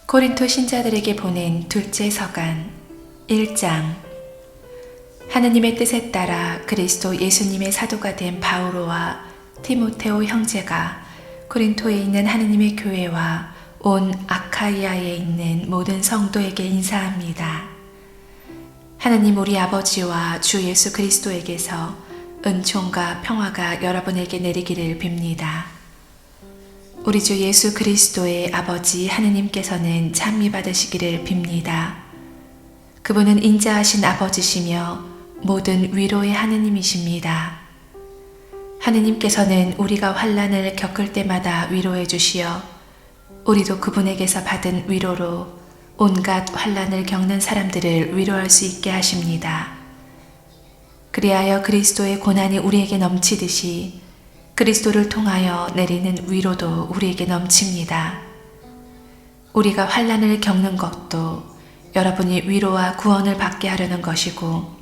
고린토 신자들에게 보낸 둘째 서간 1장. 하느님의 뜻에 따라 그리스도 예수님의 사도가 된 바오로와 디모테오 형제가 고린토에 있는 하느님의 교회와 온 아카이아에 있는 모든 성도에게 인사합니다. 하느님 우리 아버지와 주 예수 그리스도에게서 은총과 평화가 여러분에게 내리기를 빕니다. 우리 주 예수 그리스도의 아버지 하느님께서는 찬미 받으시기를 빕니다. 그분은 인자하신 아버지시며 모든 위로의 하느님이십니다. 하느님께서는 우리가 환난을 겪을 때마다 위로해 주시어 우리도 그분에게서 받은 위로로 온갖 환난을 겪는 사람들을 위로할 수 있게 하십니다. 그리하여 그리스도의 고난이 우리에게 넘치듯이 그리스도를 통하여 내리는 위로도 우리에게 넘칩니다. 우리가 환난을 겪는 것도 여러분이 위로와 구원을 받게 하려는 것이고,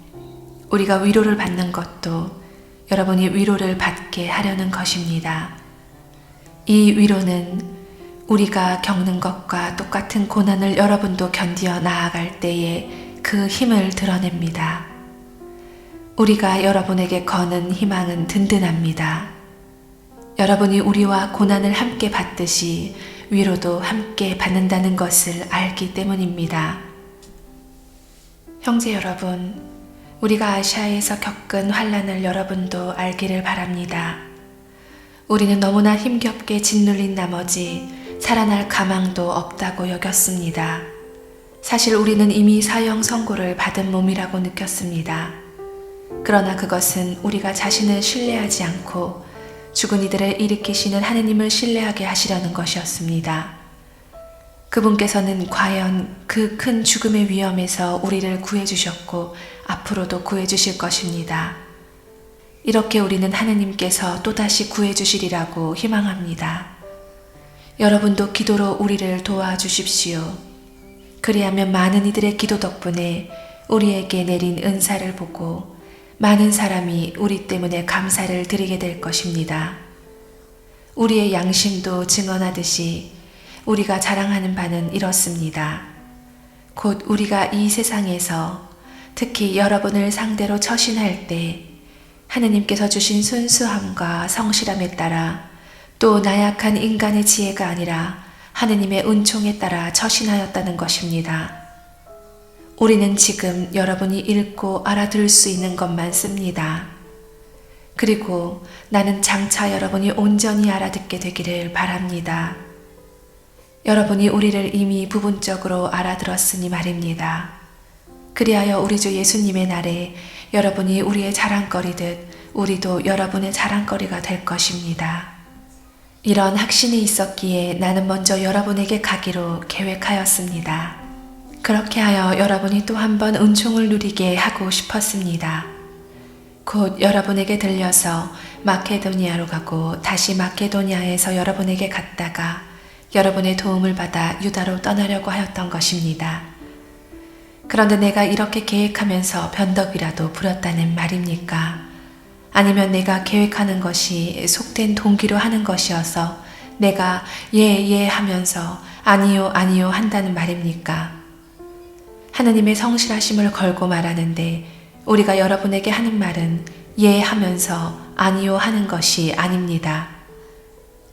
우리가 위로를 받는 것도 여러분이 위로를 받게 하려는 것입니다. 이 위로는 우리가 겪는 것과 똑같은 고난을 여러분도 견디어 나아갈 때에 그 힘을 드러냅니다. 우리가 여러분에게 거는 희망은 든든합니다. 여러분이 우리와 고난을 함께 받듯이 위로도 함께 받는다는 것을 알기 때문입니다. 형제 여러분, 우리가 아시아에서 겪은 환난을 여러분도 알기를 바랍니다. 우리는 너무나 힘겹게 짓눌린 나머지 살아날 가망도 없다고 여겼습니다. 사실 우리는 이미 사형 선고를 받은 몸이라고 느꼈습니다. 그러나 그것은 우리가 자신을 신뢰하지 않고 죽은 이들을 일으키시는 하느님을 신뢰하게 하시려는 것이었습니다. 그분께서는 과연 그 큰 죽음의 위험에서 우리를 구해주셨고 앞으로도 구해주실 것입니다. 이렇게 우리는 하느님께서 또다시 구해주시리라고 희망합니다. 여러분도 기도로 우리를 도와주십시오. 그리하면 많은 이들의 기도 덕분에 우리에게 내린 은사를 보고 많은 사람이 우리 때문에 감사를 드리게 될 것입니다. 우리의 양심도 증언하듯이 우리가 자랑하는 바는 이렇습니다. 곧 우리가 이 세상에서 특히 여러분을 상대로 처신할 때 하느님께서 주신 순수함과 성실함에 따라 또 나약한 인간의 지혜가 아니라 하느님의 은총에 따라 처신하였다는 것입니다. 우리는 지금 여러분이 읽고 알아들을 수 있는 것만 씁니다. 그리고 나는 장차 여러분이 온전히 알아듣게 되기를 바랍니다. 여러분이 우리를 이미 부분적으로 알아들었으니 말입니다. 그리하여 우리 주 예수님의 날에 여러분이 우리의 자랑거리듯 우리도 여러분의 자랑거리가 될 것입니다. 이런 확신이 있었기에 나는 먼저 여러분에게 가기로 계획하였습니다. 그렇게 하여 여러분이 또 한 번 은총을 누리게 하고 싶었습니다. 곧 여러분에게 들려서 마케도니아로 가고 다시 마케도니아에서 여러분에게 갔다가 여러분의 도움을 받아 유다로 떠나려고 하였던 것입니다. 그런데 내가 이렇게 계획하면서 변덕이라도 부렸다는 말입니까? 아니면 내가 계획하는 것이 속된 동기로 하는 것이어서 내가 예 하면서 아니요 한다는 말입니까? 하느님의 성실하심을 걸고 말하는데 우리가 여러분에게 하는 말은 예 하면서 아니요 하는 것이 아닙니다.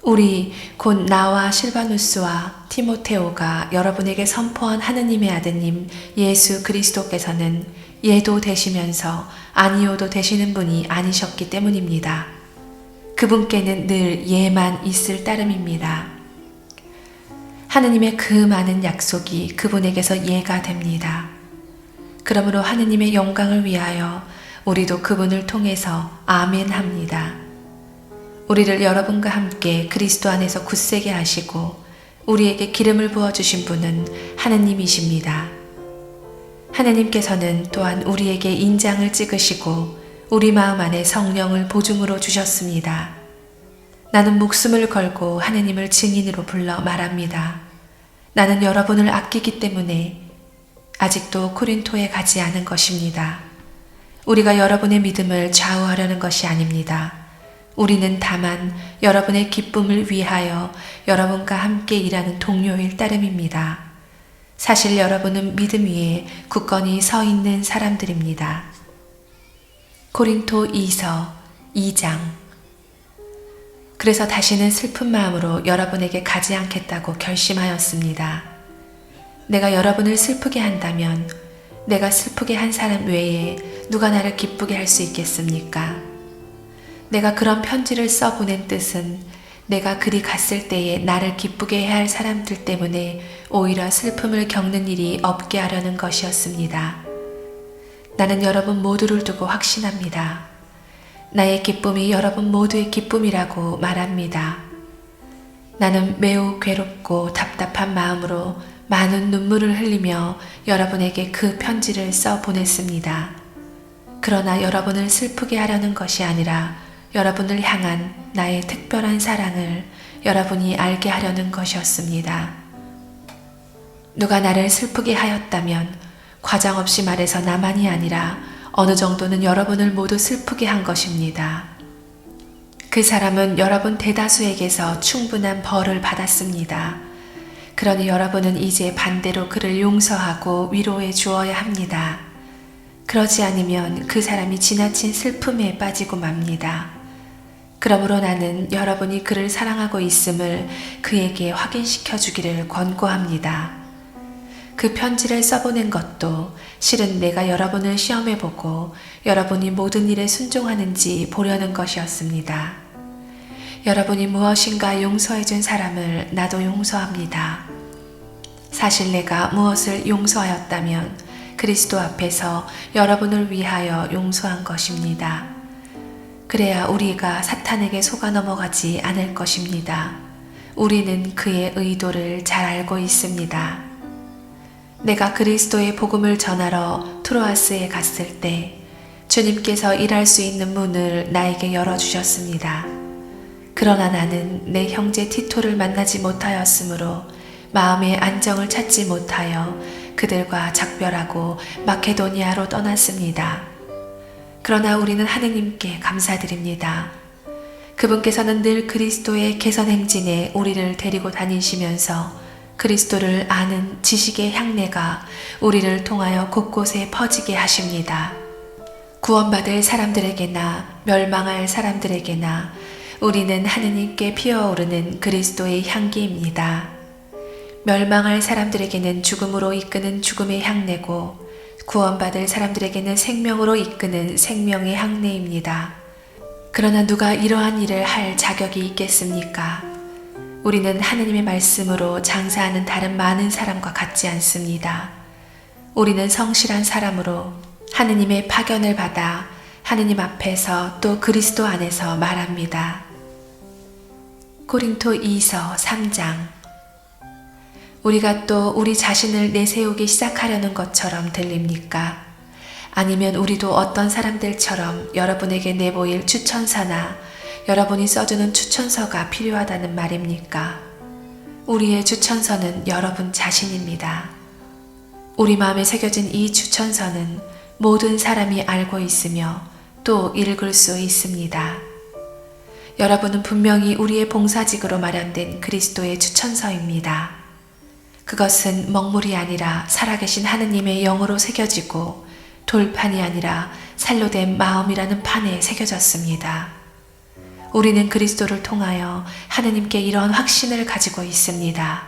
우리 곧 나와 실바누스와 디모테오가 여러분에게 선포한 하느님의 아드님 예수 그리스도께서는 예도 되시면서 아니요도 되시는 분이 아니셨기 때문입니다. 그분께는 늘 예만 있을 따름입니다. 하느님의 그 많은 약속이 그분에게서 예가 됩니다. 그러므로 하느님의 영광을 위하여 우리도 그분을 통해서 아멘 합니다. 우리를 여러분과 함께 그리스도 안에서 굳세게 하시고 우리에게 기름을 부어주신 분은 하느님이십니다. 하느님께서는 또한 우리에게 인장을 찍으시고 우리 마음 안에 성령을 보증으로 주셨습니다. 나는 목숨을 걸고 하느님을 증인으로 불러 말합니다. 나는 여러분을 아끼기 때문에 아직도 코린토에 가지 않은 것입니다. 우리가 여러분의 믿음을 좌우하려는 것이 아닙니다. 우리는 다만 여러분의 기쁨을 위하여 여러분과 함께 일하는 동료일 따름입니다. 사실 여러분은 믿음 위에 굳건히 서 있는 사람들입니다. 고린도 2서 2장. 그래서 다시는 슬픈 마음으로 여러분에게 가지 않겠다고 결심하였습니다. 내가 여러분을 슬프게 한다면 내가 슬프게 한 사람 외에 누가 나를 기쁘게 할 수 있겠습니까? 내가 그런 편지를 써보낸 뜻은 내가 그리 갔을 때에 나를 기쁘게 해야 할 사람들 때문에 오히려 슬픔을 겪는 일이 없게 하려는 것이었습니다. 나는 여러분 모두를 두고 확신합니다. 나의 기쁨이 여러분 모두의 기쁨이라고 말합니다. 나는 매우 괴롭고 답답한 마음으로 많은 눈물을 흘리며 여러분에게 그 편지를 써 보냈습니다. 그러나 여러분을 슬프게 하려는 것이 아니라 여러분을 향한 나의 특별한 사랑을 여러분이 알게 하려는 것이었습니다. 누가 나를 슬프게 하였다면 과장없이 말해서 나만이 아니라 어느 정도는 여러분을 모두 슬프게 한 것입니다. 그 사람은 여러분 대다수에게서 충분한 벌을 받았습니다. 그러니 여러분은 이제 반대로 그를 용서하고 위로해 주어야 합니다. 그러지 않으면 그 사람이 지나친 슬픔에 빠지고 맙니다. 그러므로 나는 여러분이 그를 사랑하고 있음을 그에게 확인시켜 주기를 권고합니다. 그 편지를 써보낸 것도 실은 내가 여러분을 시험해보고 여러분이 모든 일에 순종하는지 보려는 것이었습니다. 여러분이 무엇인가 용서해준 사람을 나도 용서합니다. 사실 내가 무엇을 용서하였다면 그리스도 앞에서 여러분을 위하여 용서한 것입니다. 그래야 우리가 사탄에게 속아 넘어가지 않을 것입니다. 우리는 그의 의도를 잘 알고 있습니다. 내가 그리스도의 복음을 전하러 트로아스에 갔을 때 주님께서 일할 수 있는 문을 나에게 열어주셨습니다. 그러나 나는 내 형제 티토를 만나지 못하였으므로 마음의 안정을 찾지 못하여 그들과 작별하고 마케도니아로 떠났습니다. 그러나 우리는 하느님께 감사드립니다. 그분께서는 늘 그리스도의 개선 행진에 우리를 데리고 다니시면서 그리스도를 아는 지식의 향내가 우리를 통하여 곳곳에 퍼지게 하십니다. 구원받을 사람들에게나 멸망할 사람들에게나 우리는 하느님께 피어오르는 그리스도의 향기입니다. 멸망할 사람들에게는 죽음으로 이끄는 죽음의 향내고 구원받을 사람들에게는 생명으로 이끄는 생명의 향내입니다. 그러나 누가 이러한 일을 할 자격이 있겠습니까? 우리는 하느님의 말씀으로 장사하는 다른 많은 사람과 같지 않습니다. 우리는 성실한 사람으로 하느님의 파견을 받아 하느님 앞에서 또 그리스도 안에서 말합니다. 고린도 2서 3장. 우리가 또 우리 자신을 내세우기 시작하려는 것처럼 들립니까? 아니면 우리도 어떤 사람들처럼 여러분에게 내보일 추천서나 여러분이 써주는 추천서가 필요하다는 말입니까? 우리의 추천서는 여러분 자신입니다. 우리 마음에 새겨진 이 추천서는 모든 사람이 알고 있으며 또 읽을 수 있습니다. 여러분은 분명히 우리의 봉사직으로 마련된 그리스도의 추천서입니다. 그것은 먹물이 아니라 살아계신 하느님의 영으로 새겨지고 돌판이 아니라 살로 된 마음이라는 판에 새겨졌습니다. 우리는 그리스도를 통하여 하느님께 이런 확신을 가지고 있습니다.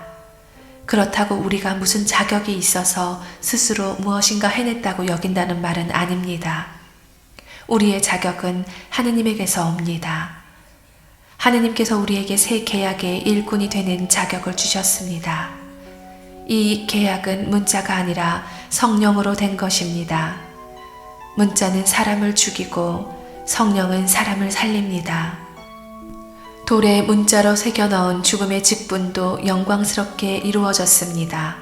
그렇다고 우리가 무슨 자격이 있어서 스스로 무엇인가 해냈다고 여긴다는 말은 아닙니다. 우리의 자격은 하느님에게서 옵니다. 하느님께서 우리에게 새 계약의 일꾼이 되는 자격을 주셨습니다. 이 계약은 문자가 아니라 성령으로 된 것입니다. 문자는 사람을 죽이고 성령은 사람을 살립니다. 돌에 문자로 새겨넣은 죽음의 직분도 영광스럽게 이루어졌습니다.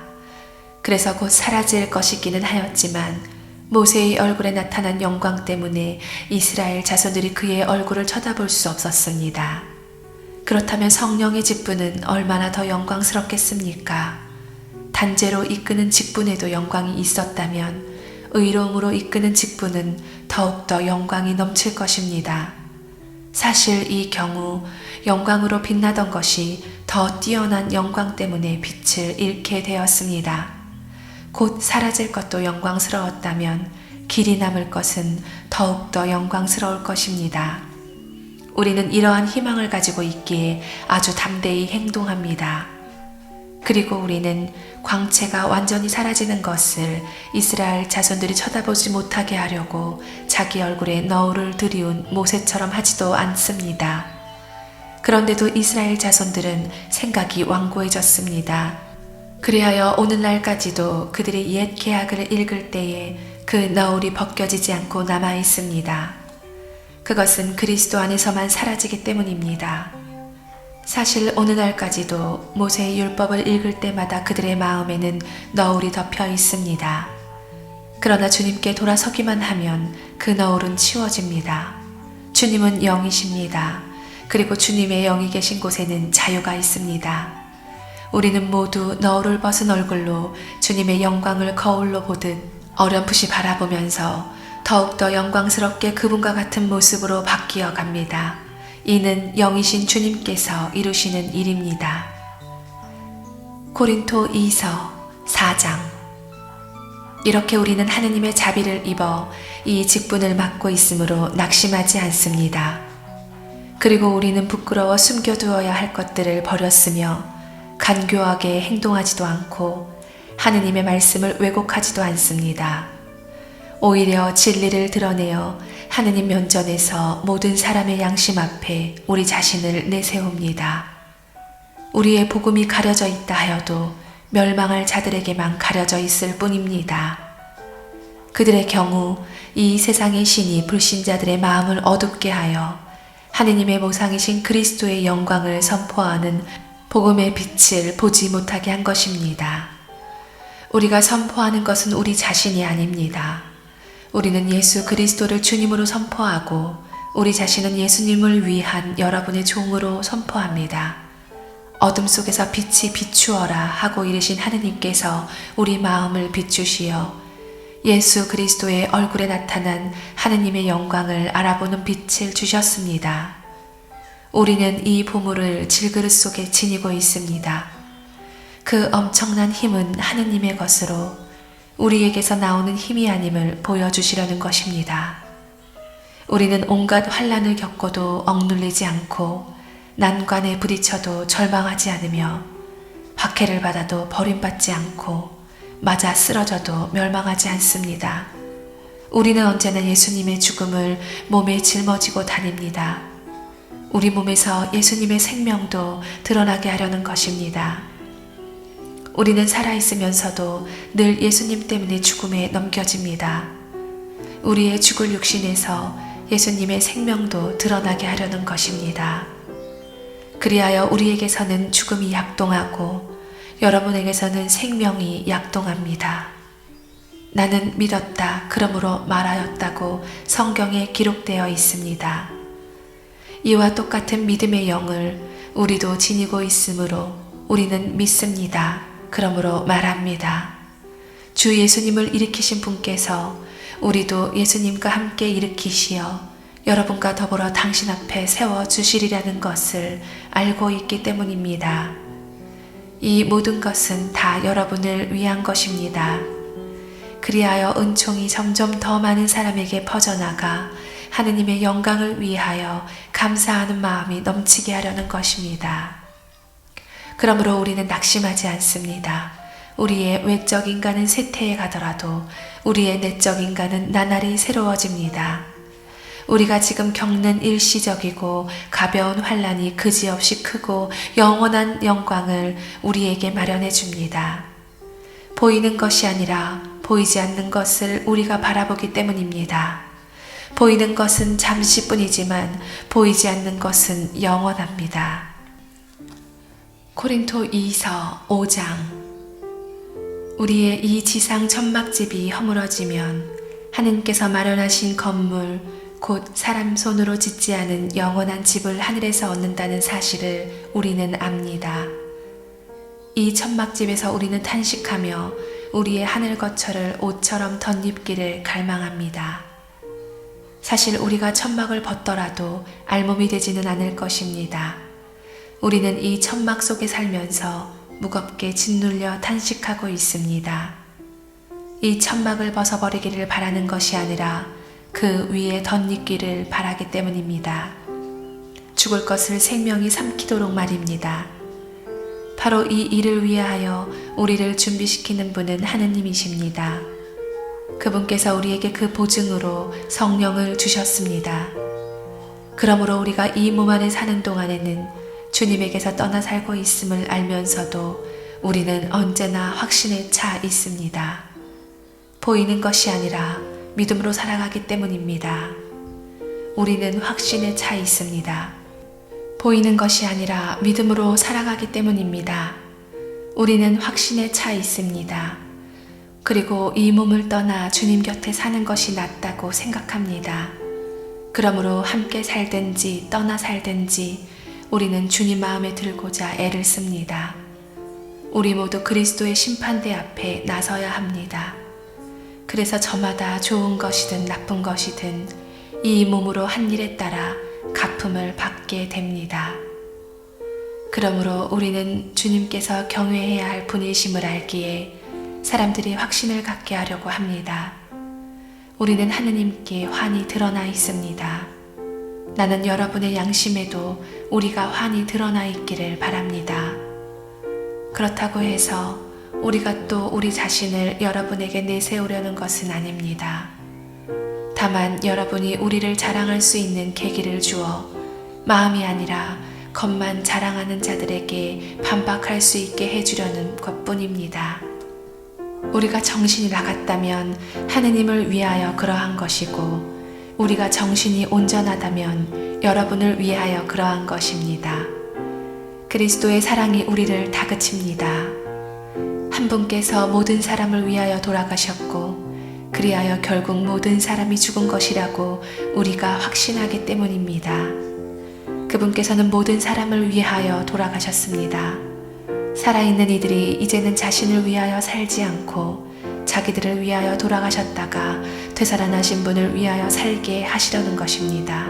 그래서 곧 사라질 것이기는 하였지만 모세의 얼굴에 나타난 영광 때문에 이스라엘 자손들이 그의 얼굴을 쳐다볼 수 없었습니다. 그렇다면 성령의 직분은 얼마나 더 영광스럽겠습니까? 단죄로 이끄는 직분에도 영광이 있었다면 의로움으로 이끄는 직분은 더욱더 영광이 넘칠 것입니다. 사실 이 경우 영광으로 빛나던 것이 더 뛰어난 영광 때문에 빛을 잃게 되었습니다. 곧 사라질 것도 영광스러웠다면 길이 남을 것은 더욱더 영광스러울 것입니다. 우리는 이러한 희망을 가지고 있기에 아주 담대히 행동합니다. 그리고 우리는 광채가 완전히 사라지는 것을 이스라엘 자손들이 쳐다보지 못하게 하려고 자기 얼굴에 너울을 들이운 모세처럼 하지도 않습니다. 그런데도 이스라엘 자손들은 생각이 완고해졌습니다. 그리하여 오늘날까지도 그들이 옛 계약을 읽을 때에 그 너울이 벗겨지지 않고 남아 있습니다. 그것은 그리스도 안에서만 사라지기 때문입니다. 사실 오늘날까지도 모세의 율법을 읽을 때마다 그들의 마음에는 너울이 덮여 있습니다. 그러나 주님께 돌아서기만 하면 그 너울은 치워집니다. 주님은 영이십니다. 그리고 주님의 영이 계신 곳에는 자유가 있습니다. 우리는 모두 너울을 벗은 얼굴로 주님의 영광을 거울로 보듯 어렴풋이 바라보면서 더욱더 영광스럽게 그분과 같은 모습으로 바뀌어 갑니다. 이는 영이신 주님께서 이루시는 일입니다. 고린도 2서 4장. 이렇게 우리는 하느님의 자비를 입어 이 직분을 맡고 있으므로 낙심하지 않습니다. 그리고 우리는 부끄러워 숨겨두어야 할 것들을 버렸으며 간교하게 행동하지도 않고 하느님의 말씀을 왜곡하지도 않습니다. 오히려 진리를 드러내어 하느님 면전에서 모든 사람의 양심 앞에 우리 자신을 내세웁니다. 우리의 복음이 가려져 있다 하여도 멸망할 자들에게만 가려져 있을 뿐입니다. 그들의 경우 이 세상의 신이 불신자들의 마음을 어둡게 하여 하느님의 모상이신 그리스도의 영광을 선포하는 복음의 빛을 보지 못하게 한 것입니다. 우리가 선포하는 것은 우리 자신이 아닙니다. 우리는 예수 그리스도를 주님으로 선포하고 우리 자신은 예수님을 위한 여러분의 종으로 선포합니다. 어둠 속에서 빛이 비추어라 하고 이르신 하느님께서 우리 마음을 비추시어 예수 그리스도의 얼굴에 나타난 하느님의 영광을 알아보는 빛을 주셨습니다. 우리는 이 보물을 질그릇 속에 지니고 있습니다. 그 엄청난 힘은 하느님의 것으로 우리에게서 나오는 힘이 아님을 보여주시려는 것입니다. 우리는 온갖 환난을 겪어도 억눌리지 않고 난관에 부딪혀도 절망하지 않으며 박해를 받아도 버림받지 않고 맞아 쓰러져도 멸망하지 않습니다. 우리는 언제나 예수님의 죽음을 몸에 짊어지고 다닙니다. 우리 몸에서 예수님의 생명도 드러나게 하려는 것입니다. 우리는 살아있으면서도 늘 예수님 때문에 죽음에 넘겨집니다. 우리의 죽을 육신에서 예수님의 생명도 드러나게 하려는 것입니다. 그리하여 우리에게서는 죽음이 약동하고 여러분에게서는 생명이 약동합니다. 나는 믿었다 그러므로 말하였다고 성경에 기록되어 있습니다. 이와 똑같은 믿음의 영을 우리도 지니고 있으므로 우리는 믿습니다. 그러므로 말합니다. 주 예수님을 일으키신 분께서 우리도 예수님과 함께 일으키시어 여러분과 더불어 당신 앞에 세워주시리라는 것을 알고 있기 때문입니다. 이 모든 것은 다 여러분을 위한 것입니다. 그리하여 은총이 점점 더 많은 사람에게 퍼져나가 하느님의 영광을 위하여 감사하는 마음이 넘치게 하려는 것입니다. 그러므로 우리는 낙심하지 않습니다. 우리의 외적 인간은 쇠퇴해 가더라도 우리의 내적 인간은 나날이 새로워집니다. 우리가 지금 겪는 일시적이고 가벼운 환난이 그지없이 크고 영원한 영광을 우리에게 마련해 줍니다. 보이는 것이 아니라 보이지 않는 것을 우리가 바라보기 때문입니다. 보이는 것은 잠시뿐이지만 보이지 않는 것은 영원합니다. 고린도 2서 5장. 우리의 이 지상 천막집이 허물어지면 하느님께서 마련하신 건물 곧 사람 손으로 짓지 않은 영원한 집을 하늘에서 얻는다는 사실을 우리는 압니다. 이 천막집에서 우리는 탄식하며 우리의 하늘 거처를 옷처럼 덧입기를 갈망합니다. 사실 우리가 천막을 벗더라도 알몸이 되지는 않을 것입니다. 우리는 이 천막 속에 살면서 무겁게 짓눌려 탄식하고 있습니다. 이 천막을 벗어버리기를 바라는 것이 아니라 그 위에 덧입기를 바라기 때문입니다. 죽을 것을 생명이 삼키도록 말입니다. 바로 이 일을 위하여 우리를 준비시키는 분은 하느님이십니다. 그분께서 우리에게 그 보증으로 성령을 주셨습니다. 그러므로 우리가 이 몸 안에 사는 동안에는 주님에게서 떠나 살고 있음을 알면서도 우리는 언제나 확신에 차 있습니다. 보이는 것이 아니라 믿음으로 살아가기 때문입니다. 우리는 확신에 차 있습니다. 보이는 것이 아니라 믿음으로 살아가기 때문입니다. 우리는 확신에 차 있습니다. 그리고 이 몸을 떠나 주님 곁에 사는 것이 낫다고 생각합니다. 그러므로 함께 살든지 떠나 살든지 우리는 주님 마음에 들고자 애를 씁니다. 우리 모두 그리스도의 심판대 앞에 나서야 합니다. 그래서 저마다 좋은 것이든 나쁜 것이든 이 몸으로 한 일에 따라 갚음을 받게 됩니다. 그러므로 우리는 주님께서 경외해야 할 분이심을 알기에 사람들이 확신을 갖게 하려고 합니다. 우리는 하느님께 환히 드러나 있습니다. 나는 여러분의 양심에도 우리가 환히 드러나 있기를 바랍니다. 그렇다고 해서 우리가 또 우리 자신을 여러분에게 내세우려는 것은 아닙니다. 다만 여러분이 우리를 자랑할 수 있는 계기를 주어 마음이 아니라 겉만 자랑하는 자들에게 반박할 수 있게 해주려는 것뿐입니다. 우리가 정신이 나갔다면 하느님을 위하여 그러한 것이고 우리가 정신이 온전하다면 여러분을 위하여 그러한 것입니다. 그리스도의 사랑이 우리를 다그칩니다. 한 분께서 모든 사람을 위하여 돌아가셨고 그리하여 결국 모든 사람이 죽은 것이라고 우리가 확신하기 때문입니다. 그분께서는 모든 사람을 위하여 돌아가셨습니다. 살아있는 이들이 이제는 자신을 위하여 살지 않고 자기들을 위하여 돌아가셨다가 되살아나신 분을 위하여 살게 하시려는 것입니다.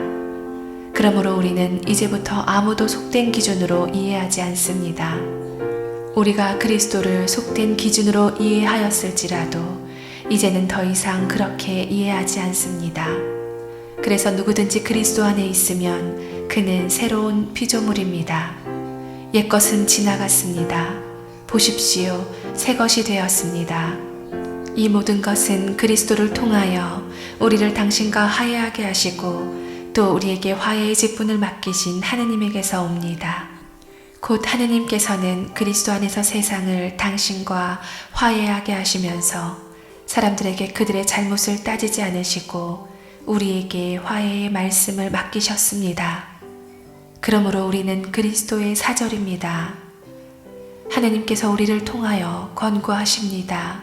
그러므로 우리는 이제부터 아무도 속된 기준으로 이해하지 않습니다. 우리가 그리스도를 속된 기준으로 이해하였을지라도 이제는 더 이상 그렇게 이해하지 않습니다. 그래서 누구든지 그리스도 안에 있으면 그는 새로운 피조물입니다. 옛것은 지나갔습니다. 보십시오, 새 것이 되었습니다. 이 모든 것은 그리스도를 통하여 우리를 당신과 화해하게 하시고 또 우리에게 화해의 직분을 맡기신 하느님에게서 옵니다. 곧 하느님께서는 그리스도 안에서 세상을 당신과 화해하게 하시면서 사람들에게 그들의 잘못을 따지지 않으시고 우리에게 화해의 말씀을 맡기셨습니다. 그러므로 우리는 그리스도의 사절입니다. 하느님께서 우리를 통하여 권고하십니다.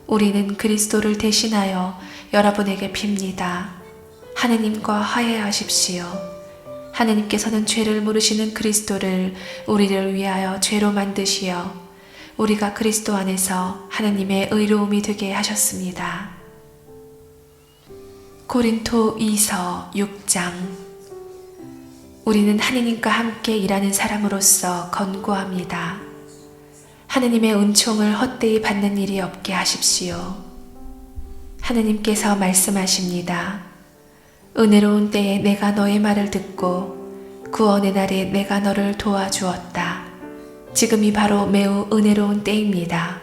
우리는 그리스도를 대신하여 여러분에게 빕니다. 하느님과 화해하십시오. 하느님께서는 죄를 모르시는 그리스도를 우리를 위하여 죄로 만드시어 우리가 그리스도 안에서 하느님의 의로움이 되게 하셨습니다. 고린토 2서 6장. 우리는 하느님과 함께 일하는 사람으로서 권고합니다. 하느님의 은총을 헛되이 받는 일이 없게 하십시오. 하느님께서 말씀하십니다. 은혜로운 때에 내가 너의 말을 듣고 구원의 날에 내가 너를 도와주었다. 지금이 바로 매우 은혜로운 때입니다.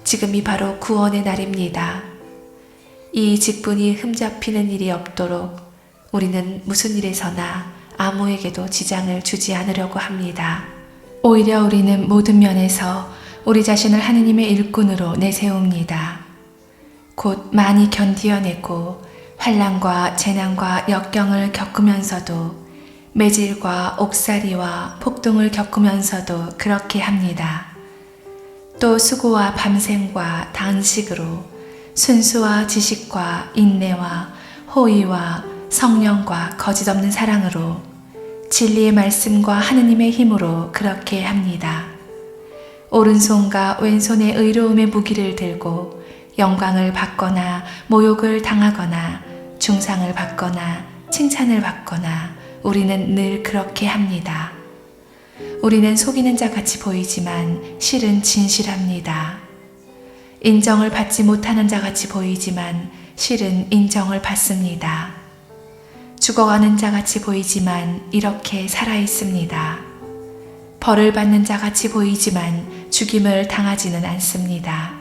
지금이 바로 구원의 날입니다. 이 직분이 흠잡히는 일이 없도록 우리는 무슨 일에서나 아무에게도 지장을 주지 않으려고 합니다. 오히려 우리는 모든 면에서 우리 자신을 하느님의 일꾼으로 내세웁니다. 곧 많이 견디어내고 환난과 재난과 역경을 겪으면서도 매질과 옥살이와 폭동을 겪으면서도 그렇게 합니다. 또 수고와 밤샘과 단식으로 순수와 지식과 인내와 호의와 성령과 거짓없는 사랑으로 진리의 말씀과 하느님의 힘으로 그렇게 합니다. 오른손과 왼손의 의로움의 무기를 들고 영광을 받거나 모욕을 당하거나 중상을 받거나 칭찬을 받거나 우리는 늘 그렇게 합니다. 우리는 속이는 자 같이 보이지만 실은 진실합니다. 인정을 받지 못하는 자 같이 보이지만 실은 인정을 받습니다. 죽어가는 자 같이 보이지만 이렇게 살아 있습니다. 벌을 받는 자 같이 보이지만 죽임을 당하지는 않습니다.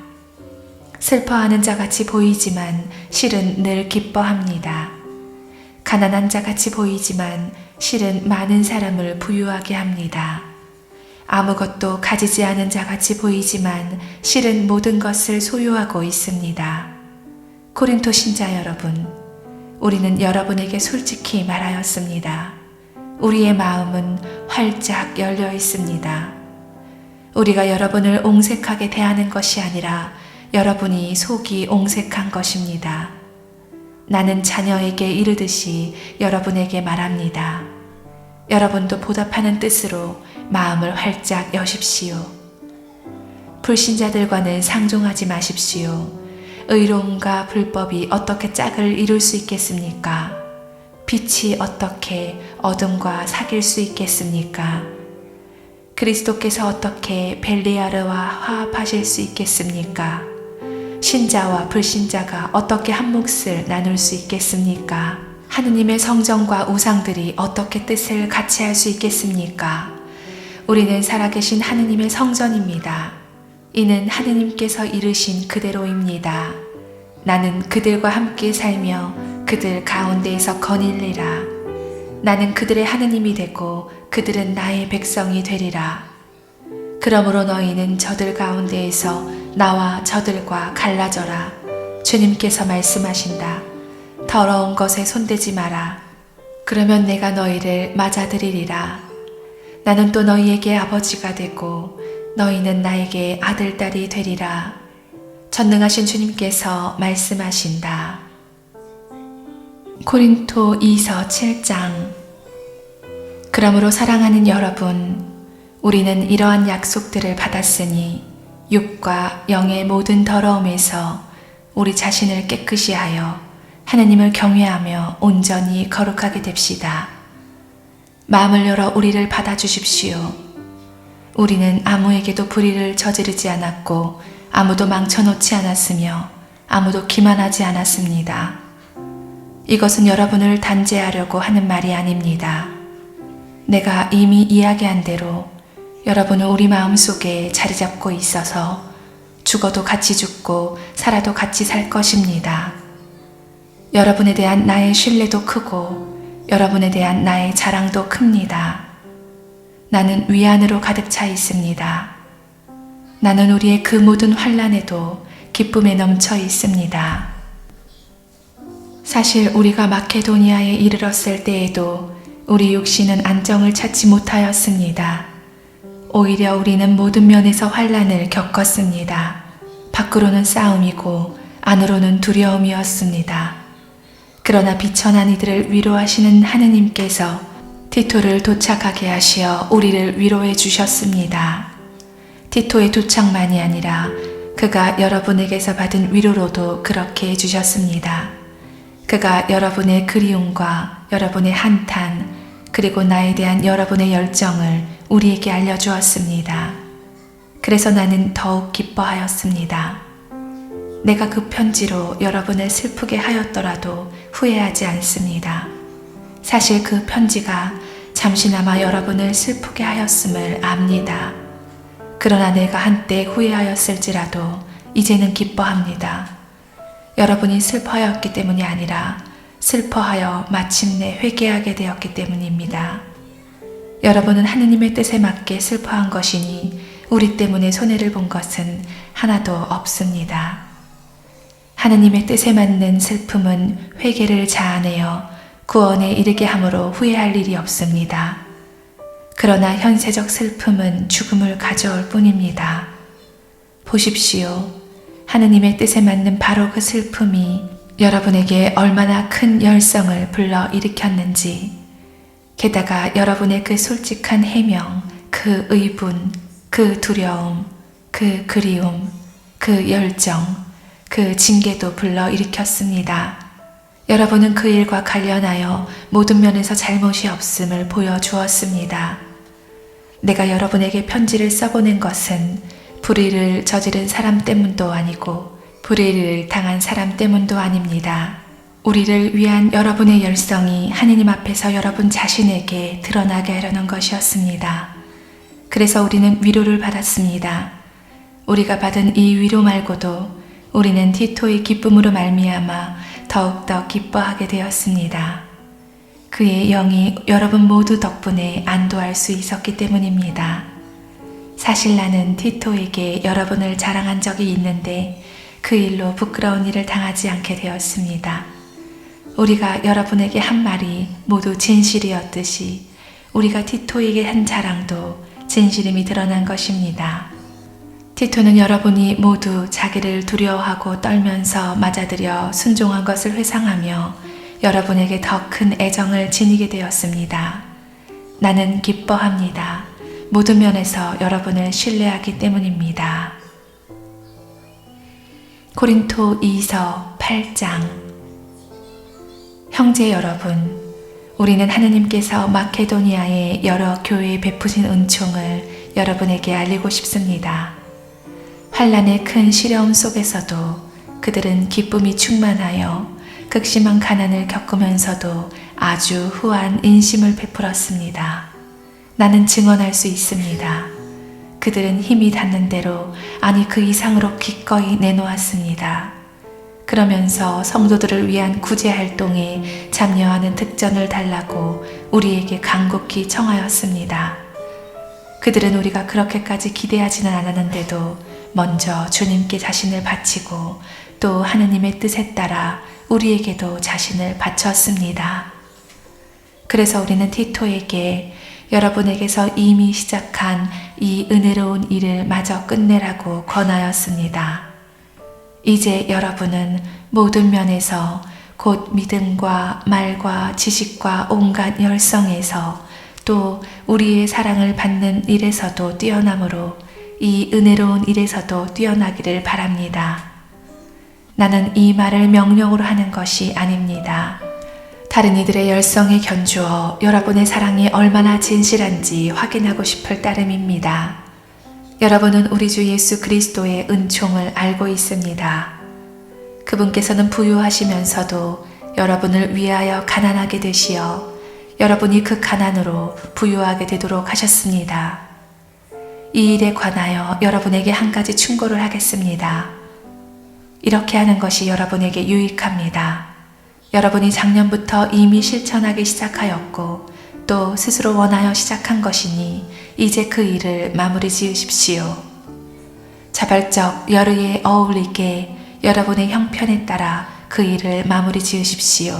슬퍼하는 자 같이 보이지만 실은 늘 기뻐합니다. 가난한 자 같이 보이지만 실은 많은 사람을 부유하게 합니다. 아무것도 가지지 않은 자 같이 보이지만 실은 모든 것을 소유하고 있습니다. 고린토 신자 여러분, 우리는 여러분에게 솔직히 말하였습니다. 우리의 마음은 활짝 열려 있습니다. 우리가 여러분을 옹색하게 대하는 것이 아니라 여러분이 속이 옹색한 것입니다. 나는 자녀에게 이르듯이 여러분에게 말합니다. 여러분도 보답하는 뜻으로 마음을 활짝 여십시오. 불신자들과는 상종하지 마십시오. 의로움과 불법이 어떻게 짝을 이룰 수 있겠습니까? 빛이 어떻게 어둠과 사귈 수 있겠습니까? 그리스도께서 어떻게 벨리아르와 화합하실 수 있겠습니까? 신자와 불신자가 어떻게 한 몫을 나눌 수 있겠습니까? 하느님의 성전과 우상들이 어떻게 뜻을 같이 할 수 있겠습니까? 우리는 살아계신 하느님의 성전입니다. 이는 하느님께서 이르신 그대로입니다. 나는 그들과 함께 살며 그들 가운데에서 거닐리라. 나는 그들의 하느님이 되고 그들은 나의 백성이 되리라. 그러므로 너희는 저들 가운데에서 나와 저들과 갈라져라. 주님께서 말씀하신다. 더러운 것에 손대지 마라. 그러면 내가 너희를 맞아들이리라. 나는 또 너희에게 아버지가 되고 너희는 나에게 아들, 딸이 되리라. 전능하신 주님께서 말씀하신다. 고린토 2서 7장. 그러므로 사랑하는 여러분, 우리는 이러한 약속들을 받았으니 육과 영의 모든 더러움에서 우리 자신을 깨끗이 하여 하나님을 경외하며 온전히 거룩하게 됩시다. 마음을 열어 우리를 받아주십시오. 우리는 아무에게도 불의를 저지르지 않았고 아무도 망쳐놓지 않았으며 아무도 기만하지 않았습니다. 이것은 여러분을 단죄하려고 하는 말이 아닙니다. 내가 이미 이야기한 대로 여러분은 우리 마음속에 자리 잡고 있어서 죽어도 같이 죽고 살아도 같이 살 것입니다. 여러분에 대한 나의 신뢰도 크고 여러분에 대한 나의 자랑도 큽니다. 나는 위안으로 가득 차 있습니다. 나는 우리의 그 모든 환난에도 기쁨에 넘쳐 있습니다. 사실 우리가 마케도니아에 이르렀을 때에도 우리 육신은 안정을 찾지 못하였습니다. 오히려 우리는 모든 면에서 환난을 겪었습니다. 밖으로는 싸움이고 안으로는 두려움이었습니다. 그러나 비천한 이들을 위로하시는 하느님께서 티토를 도착하게 하시어 우리를 위로해 주셨습니다. 티토의 도착만이 아니라 그가 여러분에게서 받은 위로로도 그렇게 해주셨습니다. 그가 여러분의 그리움과 여러분의 한탄 그리고 나에 대한 여러분의 열정을 우리에게 알려주었습니다. 그래서 나는 더욱 기뻐하였습니다. 내가 그 편지로 여러분을 슬프게 하였더라도 후회하지 않습니다. 사실 그 편지가 잠시나마 여러분을 슬프게 하였음을 압니다. 그러나 내가 한때 후회하였을지라도 이제는 기뻐합니다. 여러분이 슬퍼하였기 때문이 아니라 슬퍼하여 마침내 회개하게 되었기 때문입니다. 여러분은 하느님의 뜻에 맞게 슬퍼한 것이니 우리 때문에 손해를 본 것은 하나도 없습니다. 하느님의 뜻에 맞는 슬픔은 회개를 자아내어 구원에 이르게 함으로 후회할 일이 없습니다. 그러나 현세적 슬픔은 죽음을 가져올 뿐입니다. 보십시오. 하느님의 뜻에 맞는 바로 그 슬픔이 여러분에게 얼마나 큰 열성을 불러 일으켰는지, 게다가 여러분의 그 솔직한 해명, 그 의분, 그 두려움, 그 그리움, 그 열정, 그 징계도 불러 일으켰습니다. 여러분은 그 일과 관련하여 모든 면에서 잘못이 없음을 보여주었습니다. 내가 여러분에게 편지를 써보낸 것은 불의를 저지른 사람 때문도 아니고 불의를 당한 사람 때문도 아닙니다. 우리를 위한 여러분의 열성이 하느님 앞에서 여러분 자신에게 드러나게 하려는 것이었습니다. 그래서 우리는 위로를 받았습니다. 우리가 받은 이 위로 말고도 우리는 티토의 기쁨으로 말미암아 더욱더 기뻐하게 되었습니다. 그의 영이 여러분 모두 덕분에 안도할 수 있었기 때문입니다. 사실 나는 티토에게 여러분을 자랑한 적이 있는데 그 일로 부끄러운 일을 당하지 않게 되었습니다. 우리가 여러분에게 한 말이 모두 진실이었듯이 우리가 티토에게 한 자랑도 진실임이 드러난 것입니다. 티토는 여러분이 모두 자기를 두려워하고 떨면서 맞아들여 순종한 것을 회상하며 여러분에게 더 큰 애정을 지니게 되었습니다. 나는 기뻐합니다. 모든 면에서 여러분을 신뢰하기 때문입니다. 고린토 2서 8장. 형제 여러분, 우리는 하느님께서 마케도니아의 여러 교회에 베푸신 은총을 여러분에게 알리고 싶습니다. 환난의 큰 시려움 속에서도 그들은 기쁨이 충만하여 극심한 가난을 겪으면서도 아주 후한 인심을 베풀었습니다. 나는 증언할 수 있습니다. 그들은 힘이 닿는 대로, 아니 그 이상으로 기꺼이 내놓았습니다. 그러면서 성도들을 위한 구제 활동에 참여하는 특전을 달라고 우리에게 간곡히 청하였습니다. 그들은 우리가 그렇게까지 기대하지는 않았는데도 먼저 주님께 자신을 바치고 또 하느님의 뜻에 따라 우리에게도 자신을 바쳤습니다. 그래서 우리는 티토에게 여러분에게서 이미 시작한 이 은혜로운 일을 마저 끝내라고 권하였습니다. 이제 여러분은 모든 면에서 곧 믿음과 말과 지식과 온갖 열성에서 또 우리의 사랑을 받는 일에서도 뛰어나므로 이 은혜로운 일에서도 뛰어나기를 바랍니다. 나는 이 말을 명령으로 하는 것이 아닙니다. 다른 이들의 열성에 견주어 여러분의 사랑이 얼마나 진실한지 확인하고 싶을 따름입니다. 여러분은 우리 주 예수 그리스도의 은총을 알고 있습니다. 그분께서는 부유하시면서도 여러분을 위하여 가난하게 되시어 여러분이 그 가난으로 부유하게 되도록 하셨습니다. 이 일에 관하여 여러분에게 한 가지 충고를 하겠습니다. 이렇게 하는 것이 여러분에게 유익합니다. 여러분이 작년부터 이미 실천하기 시작하였고 또 스스로 원하여 시작한 것이니 이제 그 일을 마무리 지으십시오. 자발적 열의에 어울리게 여러분의 형편에 따라 그 일을 마무리 지으십시오.